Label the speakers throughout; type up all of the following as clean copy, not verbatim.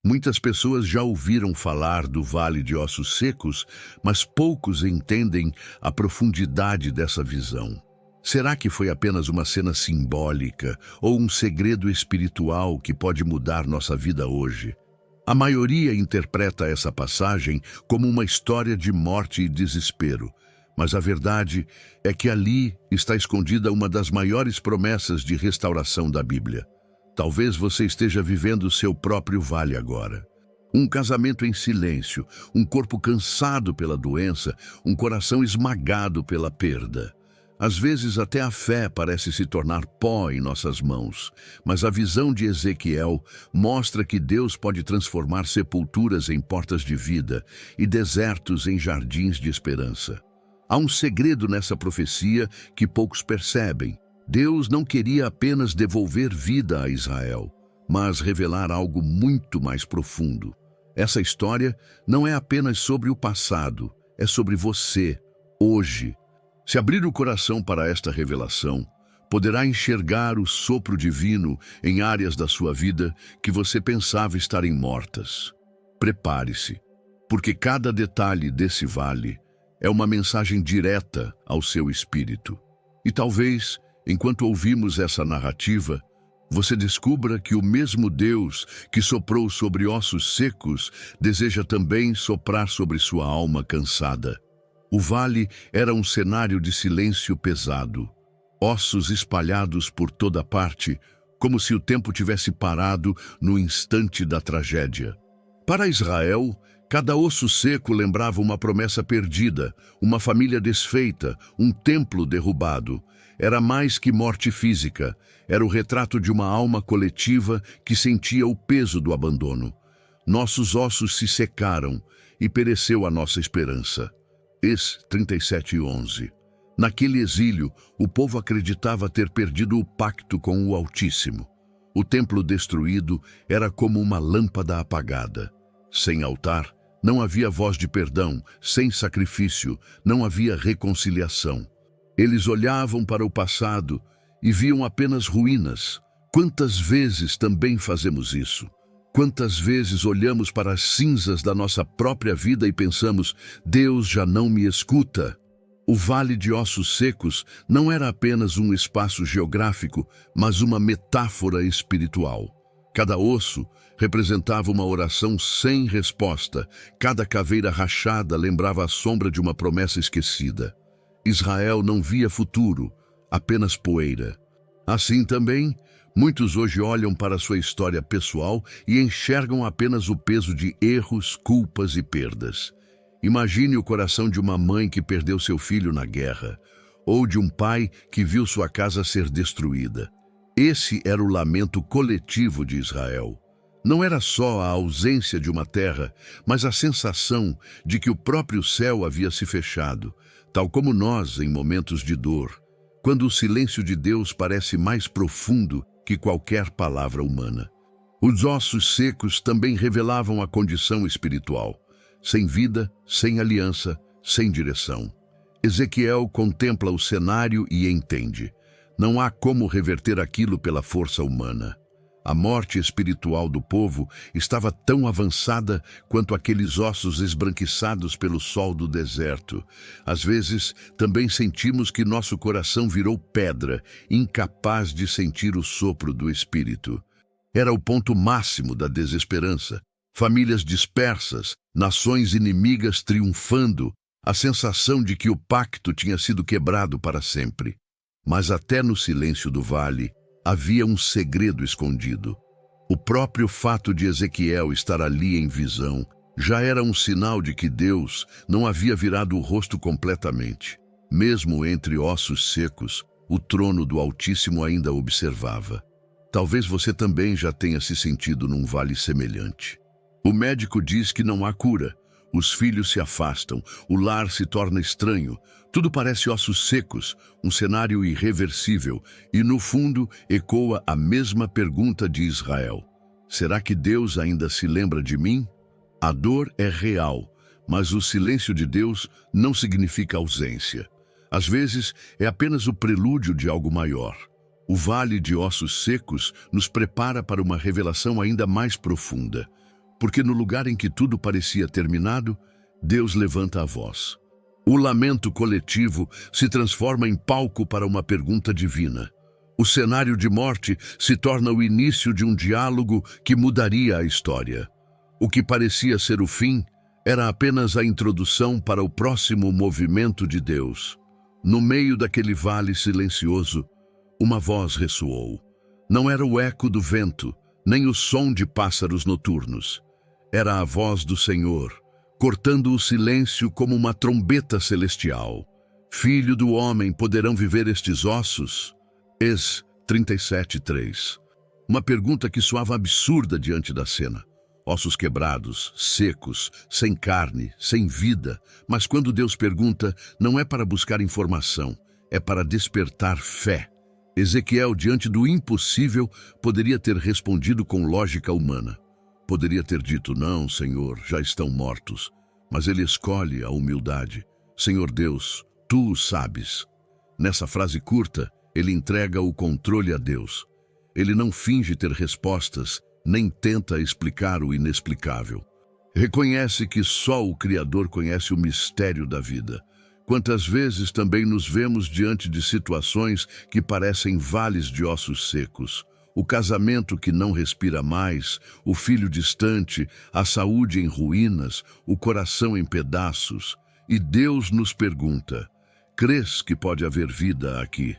Speaker 1: Muitas pessoas já ouviram falar do Vale de Ossos Secos, mas poucos entendem a profundidade dessa visão. Será que foi apenas uma cena simbólica ou um segredo espiritual que pode mudar nossa vida hoje? A maioria interpreta essa passagem como uma história de morte e desespero, mas a verdade é que ali está escondida uma das maiores promessas de restauração da Bíblia. Talvez você esteja vivendo seu próprio vale agora. Um casamento em silêncio, um corpo cansado pela doença, um coração esmagado pela perda. Às vezes até a fé parece se tornar pó em nossas mãos, mas a visão de Ezequiel mostra que Deus pode transformar sepulturas em portas de vida e desertos em jardins de esperança. Há um segredo nessa profecia que poucos percebem. Deus não queria apenas devolver vida a Israel, mas revelar algo muito mais profundo. Essa história não é apenas sobre o passado, é sobre você, hoje. Se abrir o coração para esta revelação, poderá enxergar o sopro divino em áreas da sua vida que você pensava estarem mortas. Prepare-se, porque cada detalhe desse vale é uma mensagem direta ao seu espírito. E talvez, enquanto ouvimos essa narrativa, você descubra que o mesmo Deus que soprou sobre ossos secos deseja também soprar sobre sua alma cansada. O vale era um cenário de silêncio pesado, ossos espalhados por toda parte, como se o tempo tivesse parado no instante da tragédia. Para Israel, cada osso seco lembrava uma promessa perdida, uma família desfeita, um templo derrubado. Era mais que morte física, era o retrato de uma alma coletiva que sentia o peso do abandono. Nossos ossos se secaram e pereceu a nossa esperança. 37:11. Naquele exílio, o povo acreditava ter perdido o pacto com o Altíssimo. O templo destruído era como uma lâmpada apagada. Sem altar, não havia voz de perdão, sem sacrifício, não havia reconciliação. Eles olhavam para o passado e viam apenas ruínas. Quantas vezes também fazemos isso? Quantas vezes olhamos para as cinzas da nossa própria vida e pensamos, Deus já não me escuta? O Vale de Ossos Secos não era apenas um espaço geográfico, mas uma metáfora espiritual. Cada osso representava uma oração sem resposta, cada caveira rachada lembrava a sombra de uma promessa esquecida. Israel não via futuro, apenas poeira. Assim também, muitos hoje olham para sua história pessoal e enxergam apenas o peso de erros, culpas e perdas. Imagine o coração de uma mãe que perdeu seu filho na guerra, ou de um pai que viu sua casa ser destruída. Esse era o lamento coletivo de Israel. Não era só a ausência de uma terra, mas a sensação de que o próprio céu havia se fechado, tal como nós em momentos de dor, quando o silêncio de Deus parece mais profundo que qualquer palavra humana. Os ossos secos também revelavam a condição espiritual, sem vida, sem aliança, sem direção. Ezequiel contempla o cenário e entende. Não há como reverter aquilo pela força humana. A morte espiritual do povo estava tão avançada quanto aqueles ossos esbranquiçados pelo sol do deserto. Às vezes, também sentimos que nosso coração virou pedra, incapaz de sentir o sopro do Espírito. Era o ponto máximo da desesperança. Famílias dispersas, nações inimigas triunfando, a sensação de que o pacto tinha sido quebrado para sempre. Mas até no silêncio do vale, havia um segredo escondido. O próprio fato de Ezequiel estar ali em visão já era um sinal de que Deus não havia virado o rosto completamente. Mesmo entre ossos secos, o trono do Altíssimo ainda observava. Talvez você também já tenha se sentido num vale semelhante. O médico diz que não há cura. Os filhos se afastam, o lar se torna estranho, tudo parece ossos secos, um cenário irreversível, e no fundo ecoa a mesma pergunta de Israel. Será que Deus ainda se lembra de mim? A dor é real, mas o silêncio de Deus não significa ausência. Às vezes é apenas o prelúdio de algo maior. O Vale de Ossos Secos nos prepara para uma revelação ainda mais profunda. porque no lugar em que tudo parecia terminado, Deus levanta a voz. O lamento coletivo se transforma em palco para uma pergunta divina. O cenário de morte se torna o início de um diálogo que mudaria a história. O que parecia ser o fim era apenas a introdução para o próximo movimento de Deus. No meio daquele vale silencioso, uma voz ressoou. Não era o eco do vento, nem o som de pássaros noturnos. Era a voz do Senhor, cortando o silêncio como uma trombeta celestial. Filho do homem, poderão viver estes ossos? Êx 37:3. Uma pergunta que soava absurda diante da cena. Ossos quebrados, secos, sem carne, sem vida. Mas quando Deus pergunta, não é para buscar informação, é para despertar fé. Ezequiel, diante do impossível, poderia ter respondido com lógica humana. Poderia ter dito, não, Senhor, já estão mortos. Mas ele escolhe a humildade. Senhor Deus, tu o sabes. Nessa frase curta, ele entrega o controle a Deus. Ele não finge ter respostas, nem tenta explicar o inexplicável. Reconhece que só o Criador conhece o mistério da vida. Quantas vezes também nos vemos diante de situações que parecem vales de ossos secos. O casamento que não respira mais, o filho distante, a saúde em ruínas, o coração em pedaços. E Deus nos pergunta, crês que pode haver vida aqui?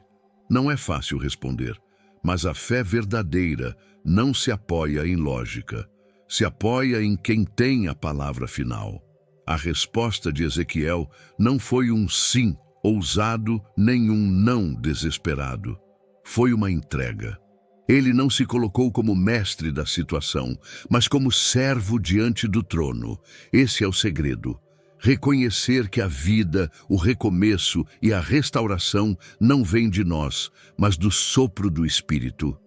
Speaker 1: Não é fácil responder, mas a fé verdadeira não se apoia em lógica, se apoia em quem tem a palavra final. A resposta de Ezequiel não foi um sim ousado, nem um não desesperado. Foi uma entrega. Ele não se colocou como mestre da situação, mas como servo diante do trono. Esse é o segredo. Reconhecer que a vida, o recomeço e a restauração não vêm de nós, mas do sopro do Espírito.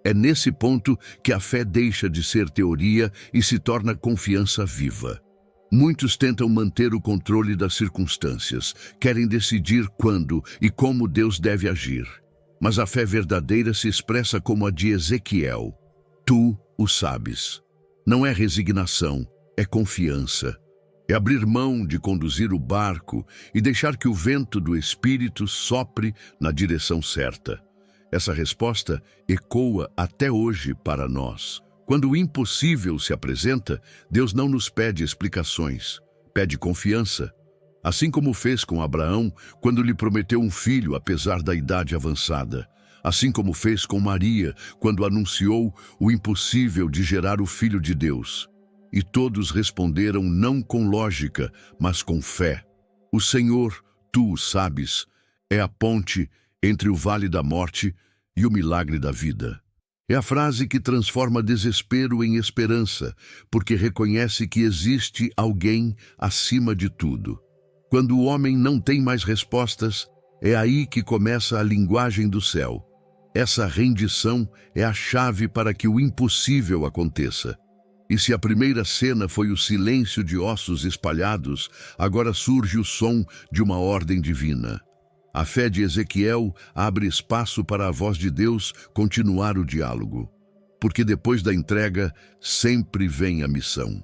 Speaker 1: É nesse ponto que a fé deixa de ser teoria e se torna confiança viva. Muitos tentam manter o controle das circunstâncias, querem decidir quando e como Deus deve agir. Mas a fé verdadeira se expressa como a de Ezequiel. Tu o sabes. Não é resignação, é confiança. É abrir mão de conduzir o barco e deixar que o vento do Espírito sopre na direção certa. Essa resposta ecoa até hoje para nós. Quando o impossível se apresenta, Deus não nos pede explicações, pede confiança. Assim como fez com Abraão quando lhe prometeu um filho apesar da idade avançada. Assim como fez com Maria quando anunciou o impossível de gerar o Filho de Deus. E todos responderam não com lógica, mas com fé. O Senhor, tu o sabes, é a ponte entre o vale da morte e o milagre da vida. É a frase que transforma desespero em esperança, porque reconhece que existe alguém acima de tudo. Quando o homem não tem mais respostas, é aí que começa a linguagem do céu. Essa rendição é a chave para que o impossível aconteça. E se a primeira cena foi o silêncio de ossos espalhados, agora surge o som de uma ordem divina. A fé de Ezequiel abre espaço para a voz de Deus continuar o diálogo. Porque depois da entrega, sempre vem a missão.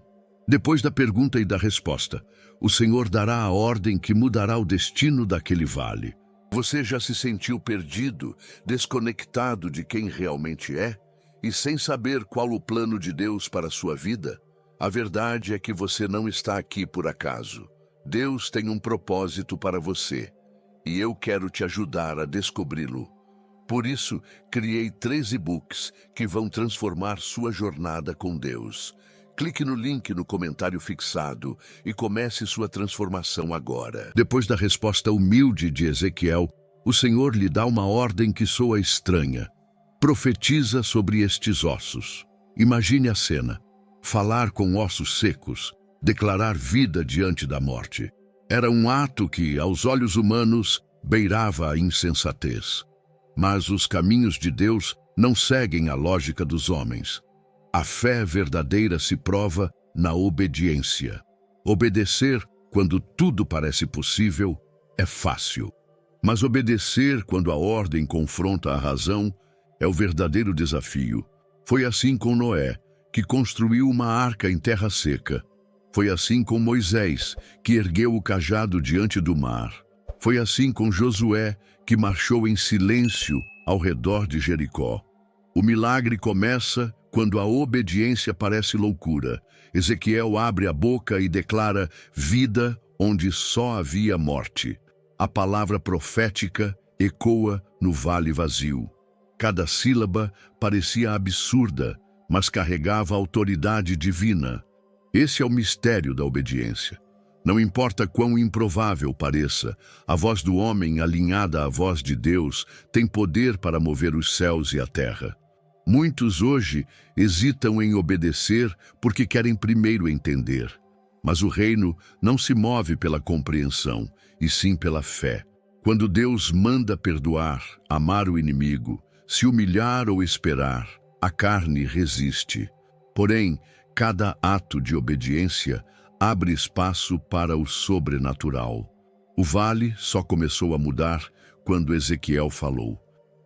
Speaker 1: Depois da pergunta e da resposta, o Senhor dará a ordem que mudará o destino daquele vale. Você já se sentiu perdido, desconectado de quem realmente é? E sem saber qual o plano de Deus para a sua vida? A verdade é que você não está aqui por acaso. Deus tem um propósito para você. E eu quero te ajudar a descobri-lo. Por isso, criei 3 e-books que vão transformar sua jornada com Deus. Clique no link no comentário fixado e comece sua transformação agora. Depois da resposta humilde de Ezequiel, o Senhor lhe dá uma ordem que soa estranha. Profetiza sobre estes ossos. Imagine a cena. Falar com ossos secos, declarar vida diante da morte. Era um ato que, aos olhos humanos, beirava a insensatez. Mas os caminhos de Deus não seguem a lógica dos homens. A fé verdadeira se prova na obediência. Obedecer, quando tudo parece possível, é fácil. Mas obedecer, quando a ordem confronta a razão, é o verdadeiro desafio. Foi assim com Noé, que construiu uma arca em terra seca. Foi assim com Moisés, que ergueu o cajado diante do mar. Foi assim com Josué, que marchou em silêncio ao redor de Jericó. O milagre começa quando a obediência parece loucura. Ezequiel abre a boca e declara vida onde só havia morte. A palavra profética ecoa no vale vazio. Cada sílaba parecia absurda, mas carregava autoridade divina. Esse é o mistério da obediência. Não importa quão improvável pareça, a voz do homem alinhada à voz de Deus tem poder para mover os céus e a terra. Muitos hoje hesitam em obedecer porque querem primeiro entender. Mas o reino não se move pela compreensão, e sim pela fé. Quando Deus manda perdoar, amar o inimigo, se humilhar ou esperar, a carne resiste. Porém, cada ato de obediência abre espaço para o sobrenatural. O vale só começou a mudar quando Ezequiel falou.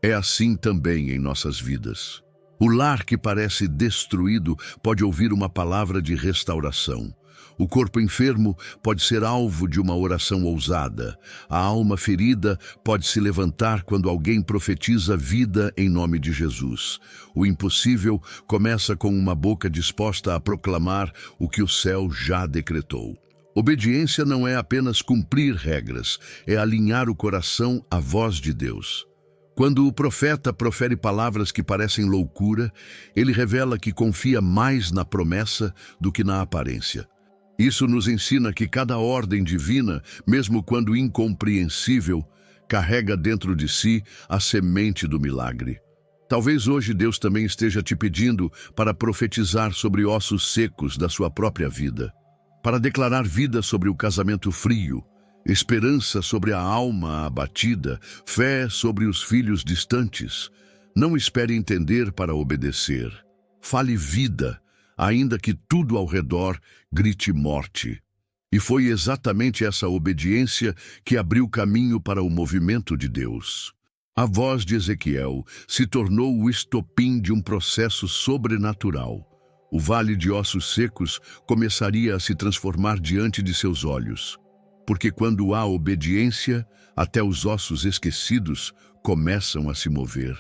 Speaker 1: É assim também em nossas vidas. O lar que parece destruído pode ouvir uma palavra de restauração. O corpo enfermo pode ser alvo de uma oração ousada. A alma ferida pode se levantar quando alguém profetiza vida em nome de Jesus. O impossível começa com uma boca disposta a proclamar o que o céu já decretou. Obediência não é apenas cumprir regras, é alinhar o coração à voz de Deus. Quando o profeta profere palavras que parecem loucura, ele revela que confia mais na promessa do que na aparência. Isso nos ensina que cada ordem divina, mesmo quando incompreensível, carrega dentro de si a semente do milagre. Talvez hoje Deus também esteja te pedindo para profetizar sobre ossos secos da sua própria vida, para declarar vida sobre o casamento frio, esperança sobre a alma abatida, fé sobre os filhos distantes. Não espere entender para obedecer. Fale vida, ainda que tudo ao redor grite morte. E foi exatamente essa obediência que abriu caminho para o movimento de Deus. A voz de Ezequiel se tornou o estopim de um processo sobrenatural. O vale de ossos secos começaria a se transformar diante de seus olhos. Porque quando há obediência, até os ossos esquecidos começam a se mover.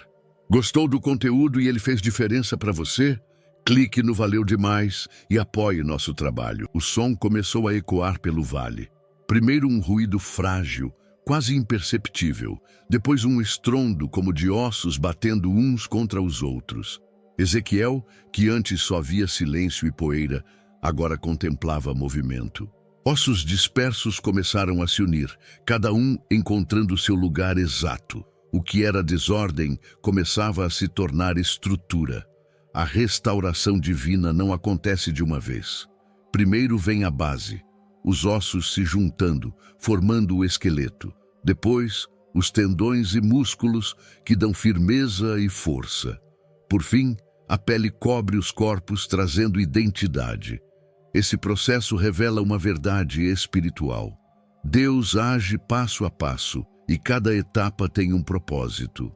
Speaker 1: Gostou do conteúdo e ele fez diferença para você? Clique no Valeu Demais e apoie nosso trabalho. O som começou a ecoar pelo vale. Primeiro um ruído frágil, quase imperceptível. Depois um estrondo como de ossos batendo uns contra os outros. Ezequiel, que antes só via silêncio e poeira, agora contemplava movimento. Ossos dispersos começaram a se unir, cada um encontrando seu lugar exato. O que era desordem começava a se tornar estrutura. A restauração divina não acontece de uma vez. Primeiro vem a base, os ossos se juntando, formando o esqueleto. Depois, os tendões e músculos que dão firmeza e força. Por fim, a pele cobre os corpos, trazendo identidade. Esse processo revela uma verdade espiritual. Deus age passo a passo e cada etapa tem um propósito.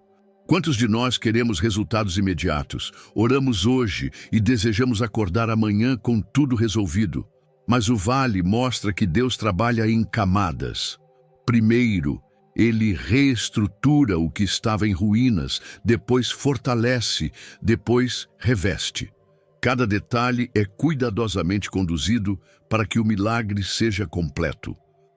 Speaker 1: Quantos de nós queremos resultados imediatos? Oramos hoje e desejamos acordar amanhã com tudo resolvido. Mas o vale mostra que Deus trabalha em camadas. Primeiro, Ele reestrutura o que estava em ruínas, depois fortalece, depois reveste. Cada detalhe é cuidadosamente conduzido para que o milagre seja completo.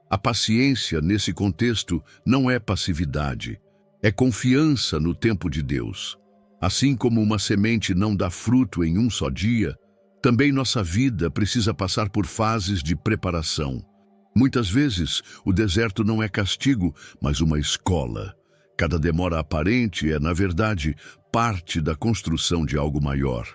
Speaker 1: A paciência, nesse contexto, não é passividade, é confiança no tempo de Deus. Assim como uma semente não dá fruto em um só dia, também nossa vida precisa passar por fases de preparação. Muitas vezes, o deserto não é castigo, mas uma escola. Cada demora aparente é, na verdade, parte da construção de algo maior.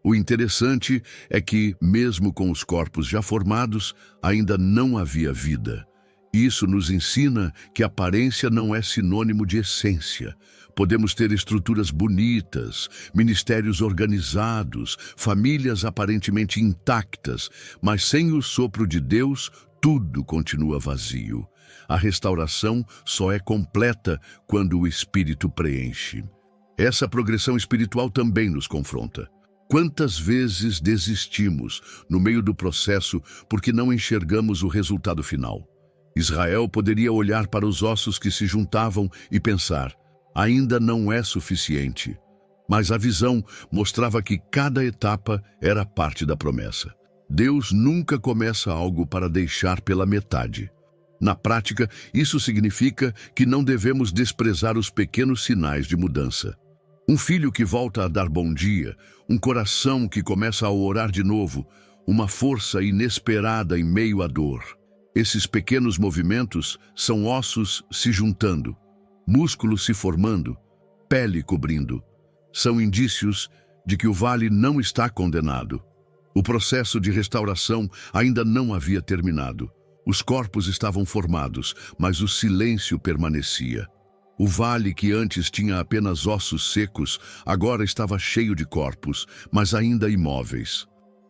Speaker 1: O interessante é que, mesmo com os corpos já formados, ainda não havia vida. Isso nos ensina que aparência não é sinônimo de essência. Podemos ter estruturas bonitas, ministérios organizados, famílias aparentemente intactas, mas sem o sopro de Deus, tudo continua vazio. A restauração só é completa quando o Espírito preenche. Essa progressão espiritual também nos confronta. Quantas vezes desistimos no meio do processo porque não enxergamos o resultado final? Israel poderia olhar para os ossos que se juntavam e pensar: ainda não é suficiente. Mas a visão mostrava que cada etapa era parte da promessa. Deus nunca começa algo para deixar pela metade. Na prática, isso significa que não devemos desprezar os pequenos sinais de mudança. Um filho que volta a dar bom dia, um coração que começa a orar de novo, uma força inesperada em meio à dor. Esses pequenos movimentos são ossos se juntando, músculos se formando, pele cobrindo. São indícios de que o vale não está condenado. O processo de restauração ainda não havia terminado. Os corpos estavam formados, mas o silêncio permanecia. O vale, que antes tinha apenas ossos secos, agora estava cheio de corpos, mas ainda imóveis.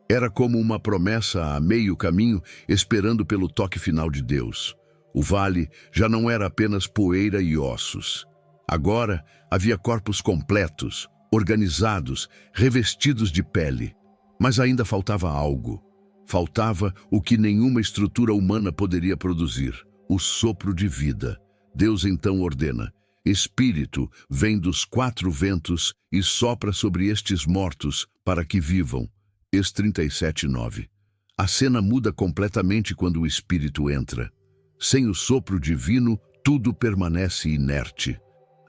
Speaker 1: Era como uma promessa a meio caminho, esperando pelo toque final de Deus. O vale já não era apenas poeira e ossos. Agora havia corpos completos, organizados, revestidos de pele. Mas ainda faltava algo. Faltava o que nenhuma estrutura humana poderia produzir: o sopro de vida. Deus então ordena: Espírito, vem dos 4 ventos e sopra sobre estes mortos para que vivam. Êx 37:9. A cena muda completamente quando o Espírito entra. Sem o sopro divino, tudo permanece inerte.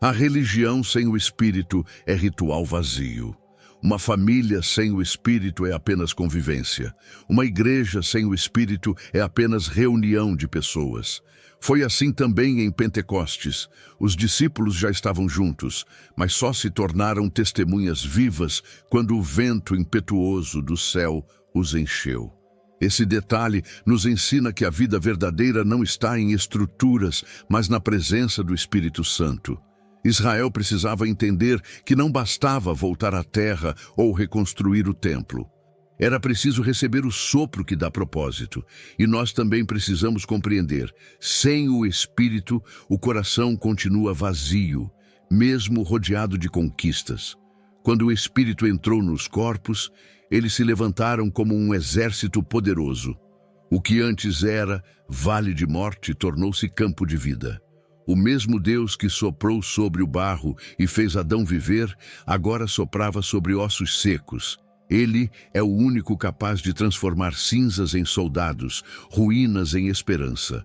Speaker 1: A religião sem o Espírito é ritual vazio. Uma família sem o Espírito é apenas convivência. Uma igreja sem o Espírito é apenas reunião de pessoas. Foi assim também em Pentecostes. Os discípulos já estavam juntos, mas só se tornaram testemunhas vivas quando o vento impetuoso do céu os encheu. Esse detalhe nos ensina que a vida verdadeira não está em estruturas, mas na presença do Espírito Santo. Israel precisava entender que não bastava voltar à terra ou reconstruir o templo. Era preciso receber o sopro que dá propósito. E nós também precisamos compreender: sem o Espírito, o coração continua vazio, mesmo rodeado de conquistas. Quando o Espírito entrou nos corpos, eles se levantaram como um exército poderoso. O que antes era vale de morte tornou-se campo de vida. O mesmo Deus que soprou sobre o barro e fez Adão viver, agora soprava sobre ossos secos. Ele é o único capaz de transformar cinzas em soldados, ruínas em esperança.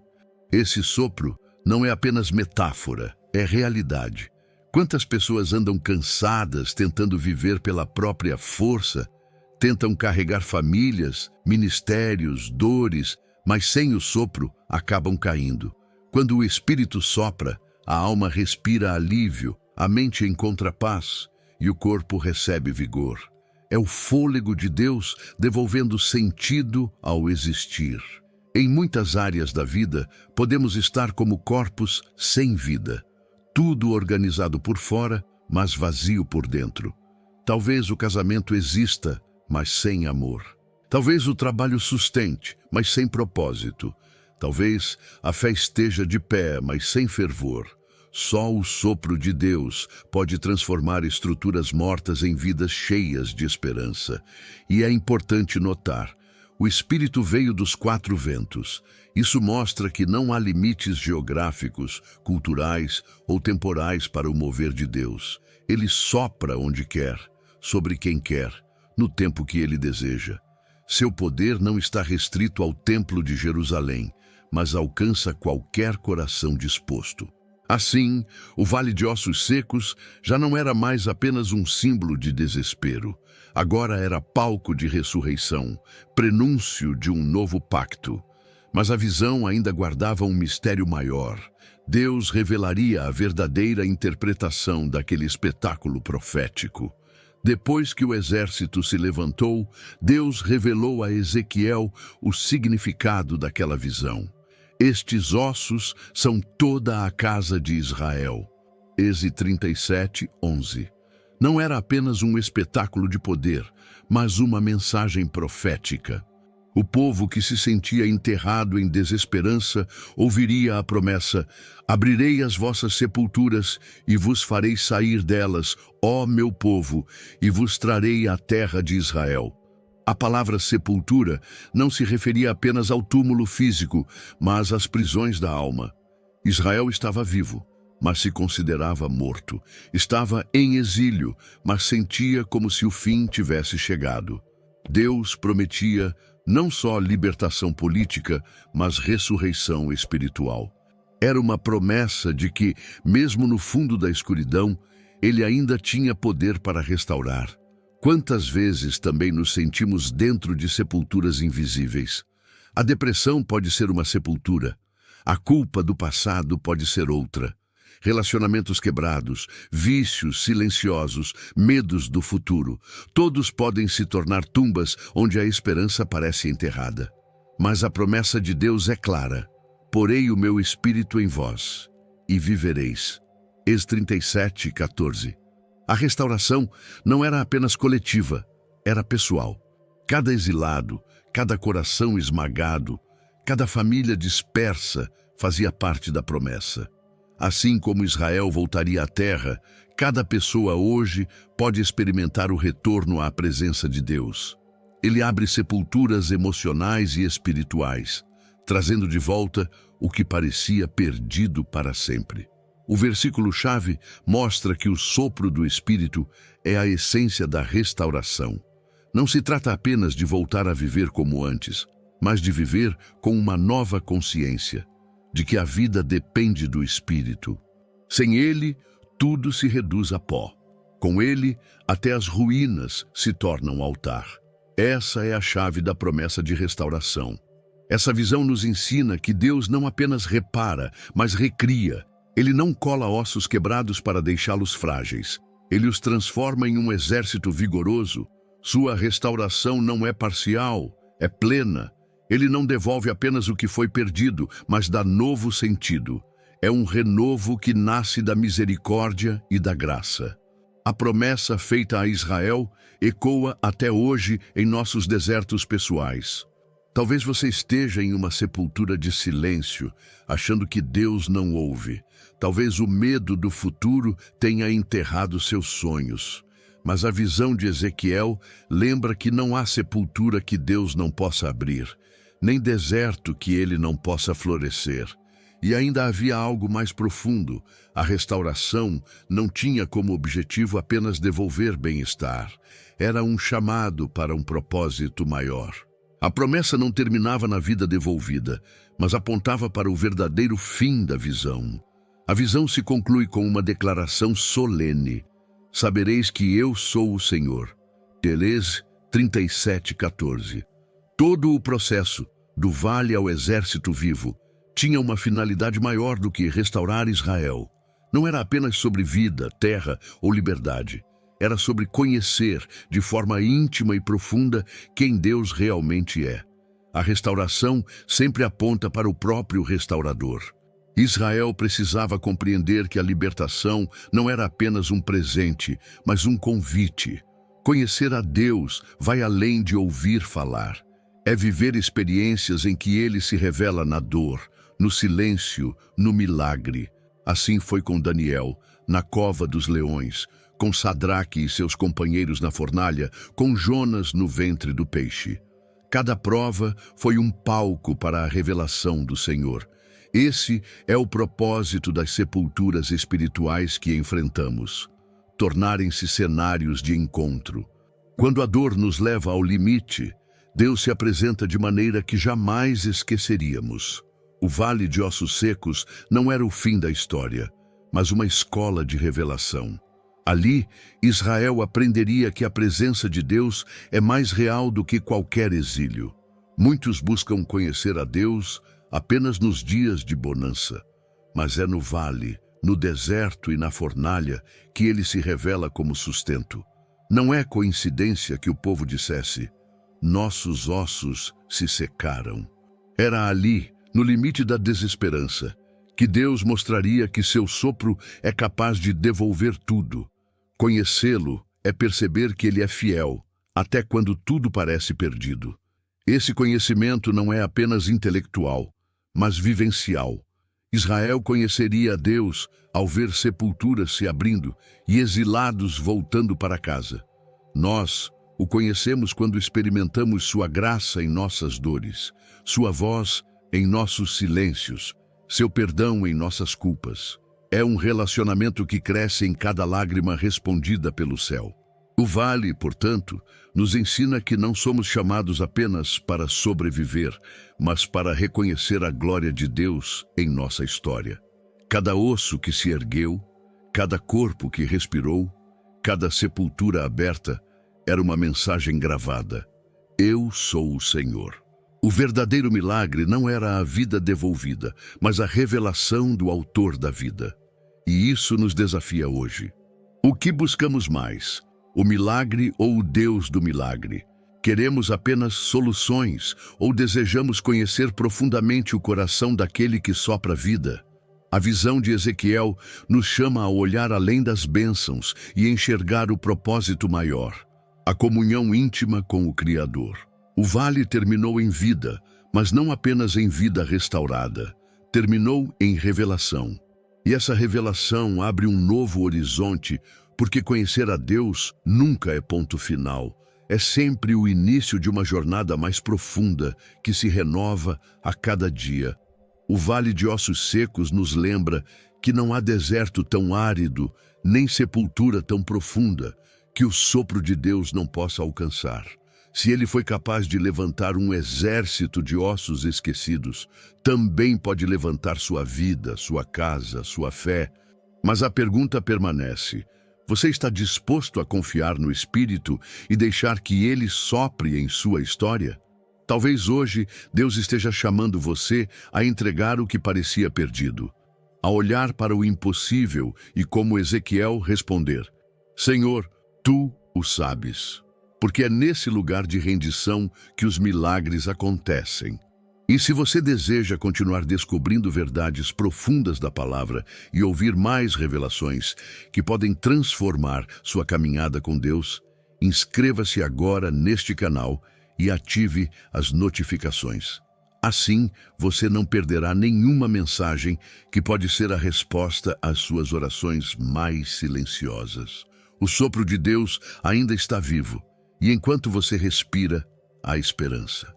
Speaker 1: Esse sopro não é apenas metáfora, é realidade. Quantas pessoas andam cansadas tentando viver pela própria força, tentam carregar famílias, ministérios, dores, mas sem o sopro acabam caindo. Quando o Espírito sopra, a alma respira alívio, a mente encontra paz e o corpo recebe vigor. É o fôlego de Deus devolvendo sentido ao existir. Em muitas áreas da vida, podemos estar como corpos sem vida. Tudo organizado por fora, mas vazio por dentro. Talvez o casamento exista, mas sem amor. Talvez o trabalho sustente, mas sem propósito. Talvez a fé esteja de pé, mas sem fervor. Só o sopro de Deus pode transformar estruturas mortas em vidas cheias de esperança. E é importante notar: o Espírito veio dos 4 ventos. Isso mostra que não há limites geográficos, culturais ou temporais para o mover de Deus. Ele sopra onde quer, sobre quem quer, no tempo que ele deseja. Seu poder não está restrito ao Templo de Jerusalém, mas alcança qualquer coração disposto. Assim, o Vale de Ossos Secos já não era mais apenas um símbolo de desespero. Agora era palco de ressurreição, prenúncio de um novo pacto. Mas a visão ainda guardava um mistério maior. Deus revelaria a verdadeira interpretação daquele espetáculo profético. Depois que o exército se levantou, Deus revelou a Ezequiel o significado daquela visão. Estes ossos são toda a casa de Israel. Êxodo 37:11. Não era apenas um espetáculo de poder, mas uma mensagem profética. O povo que se sentia enterrado em desesperança ouviria a promessa: abrirei as vossas sepulturas e vos farei sair delas, ó meu povo, e vos trarei à terra de Israel. A palavra sepultura não se referia apenas ao túmulo físico, mas às prisões da alma. Israel estava vivo, mas se considerava morto. Estava em exílio, mas sentia como se o fim tivesse chegado. Deus prometia não só libertação política, mas ressurreição espiritual. Era uma promessa de que, mesmo no fundo da escuridão, ele ainda tinha poder para restaurar. Quantas vezes também nos sentimos dentro de sepulturas invisíveis? A depressão pode ser uma sepultura. A culpa do passado pode ser outra. Relacionamentos quebrados, vícios silenciosos, medos do futuro. Todos podem se tornar tumbas onde a esperança parece enterrada. Mas a promessa de Deus é clara: porei o meu espírito em vós, e vivereis. Êxodo 37, 14. A restauração não era apenas coletiva, era pessoal. Cada exilado, cada coração esmagado, cada família dispersa fazia parte da promessa. Assim como Israel voltaria à terra, cada pessoa hoje pode experimentar o retorno à presença de Deus. Ele abre sepulturas emocionais e espirituais, trazendo de volta o que parecia perdido para sempre. O versículo-chave mostra que o sopro do Espírito é a essência da restauração. Não se trata apenas de voltar a viver como antes, mas de viver com uma nova consciência de que a vida depende do Espírito. Sem ele, tudo se reduz a pó. Com ele, até as ruínas se tornam altar. Essa é a chave da promessa de restauração. Essa visão nos ensina que Deus não apenas repara, mas recria. Ele não cola ossos quebrados para deixá-los frágeis. Ele os transforma em um exército vigoroso. Sua restauração não é parcial, é plena. Ele não devolve apenas o que foi perdido, mas dá novo sentido. É um renovo que nasce da misericórdia e da graça. A promessa feita a Israel ecoa até hoje em nossos desertos pessoais. Talvez você esteja em uma sepultura de silêncio, achando que Deus não ouve. Talvez o medo do futuro tenha enterrado seus sonhos. Mas a visão de Ezequiel lembra que não há sepultura que Deus não possa abrir, nem deserto que ele não possa florescer. E ainda havia algo mais profundo. A restauração não tinha como objetivo apenas devolver bem-estar. Era um chamado para um propósito maior. A promessa não terminava na vida devolvida, mas apontava para o verdadeiro fim da visão. A visão se conclui com uma declaração solene: sabereis que eu sou o Senhor. Êxodo 37, 14. Todo o processo, do vale ao exército vivo, tinha uma finalidade maior do que restaurar Israel. Não era apenas sobre vida, terra ou liberdade. Era sobre conhecer, de forma íntima e profunda, quem Deus realmente é. A restauração sempre aponta para o próprio restaurador. Israel precisava compreender que a libertação não era apenas um presente, mas um convite. Conhecer a Deus vai além de ouvir falar. É viver experiências em que Ele se revela na dor, no silêncio, no milagre. Assim foi com Daniel, na cova dos leões, com Sadraque e seus companheiros na fornalha, com Jonas no ventre do peixe. Cada prova foi um palco para a revelação do Senhor. Esse é o propósito das sepulturas espirituais que enfrentamos: tornarem-se cenários de encontro. Quando a dor nos leva ao limite, Deus se apresenta de maneira que jamais esqueceríamos. O vale de ossos secos não era o fim da história, mas uma escola de revelação. Ali, Israel aprenderia que a presença de Deus é mais real do que qualquer exílio. Muitos buscam conhecer a Deus apenas nos dias de bonança, mas é no vale, no deserto e na fornalha que ele se revela como sustento. Não é coincidência que o povo dissesse: nossos ossos se secaram. Era ali, no limite da desesperança, que Deus mostraria que seu sopro é capaz de devolver tudo. Conhecê-lo é perceber que ele é fiel, até quando tudo parece perdido. Esse conhecimento não é apenas intelectual, mas vivencial. Israel conheceria a Deus ao ver sepulturas se abrindo e exilados voltando para casa. Nós o conhecemos quando experimentamos sua graça em nossas dores, sua voz em nossos silêncios, seu perdão em nossas culpas. É um relacionamento que cresce em cada lágrima respondida pelo céu. O vale, portanto, nos ensina que não somos chamados apenas para sobreviver, mas para reconhecer a glória de Deus em nossa história. Cada osso que se ergueu, cada corpo que respirou, cada sepultura aberta, era uma mensagem gravada: Eu sou o Senhor. O verdadeiro milagre não era a vida devolvida, mas a revelação do autor da vida. E isso nos desafia hoje. O que buscamos mais? O milagre ou o Deus do milagre? Queremos apenas soluções ou desejamos conhecer profundamente o coração daquele que sopra vida? A visão de Ezequiel nos chama a olhar além das bênçãos e enxergar o propósito maior, a comunhão íntima com o Criador. O vale terminou em vida, mas não apenas em vida restaurada. Terminou em revelação. E essa revelação abre um novo horizonte, porque conhecer a Deus nunca é ponto final. É sempre o início de uma jornada mais profunda, que se renova a cada dia. O Vale de Ossos Secos nos lembra que não há deserto tão árido, nem sepultura tão profunda, que o sopro de Deus não possa alcançar. Se ele foi capaz de levantar um exército de ossos esquecidos, também pode levantar sua vida, sua casa, sua fé. Mas a pergunta permanece: você está disposto a confiar no Espírito e deixar que ele sopre em sua história? Talvez hoje Deus esteja chamando você a entregar o que parecia perdido, a olhar para o impossível e, como Ezequiel, responder: Senhor, tu o sabes. Porque é nesse lugar de rendição que os milagres acontecem. E se você deseja continuar descobrindo verdades profundas da palavra e ouvir mais revelações que podem transformar sua caminhada com Deus, inscreva-se agora neste canal e ative as notificações. Assim, você não perderá nenhuma mensagem que pode ser a resposta às suas orações mais silenciosas. O sopro de Deus ainda está vivo. E enquanto você respira, há esperança.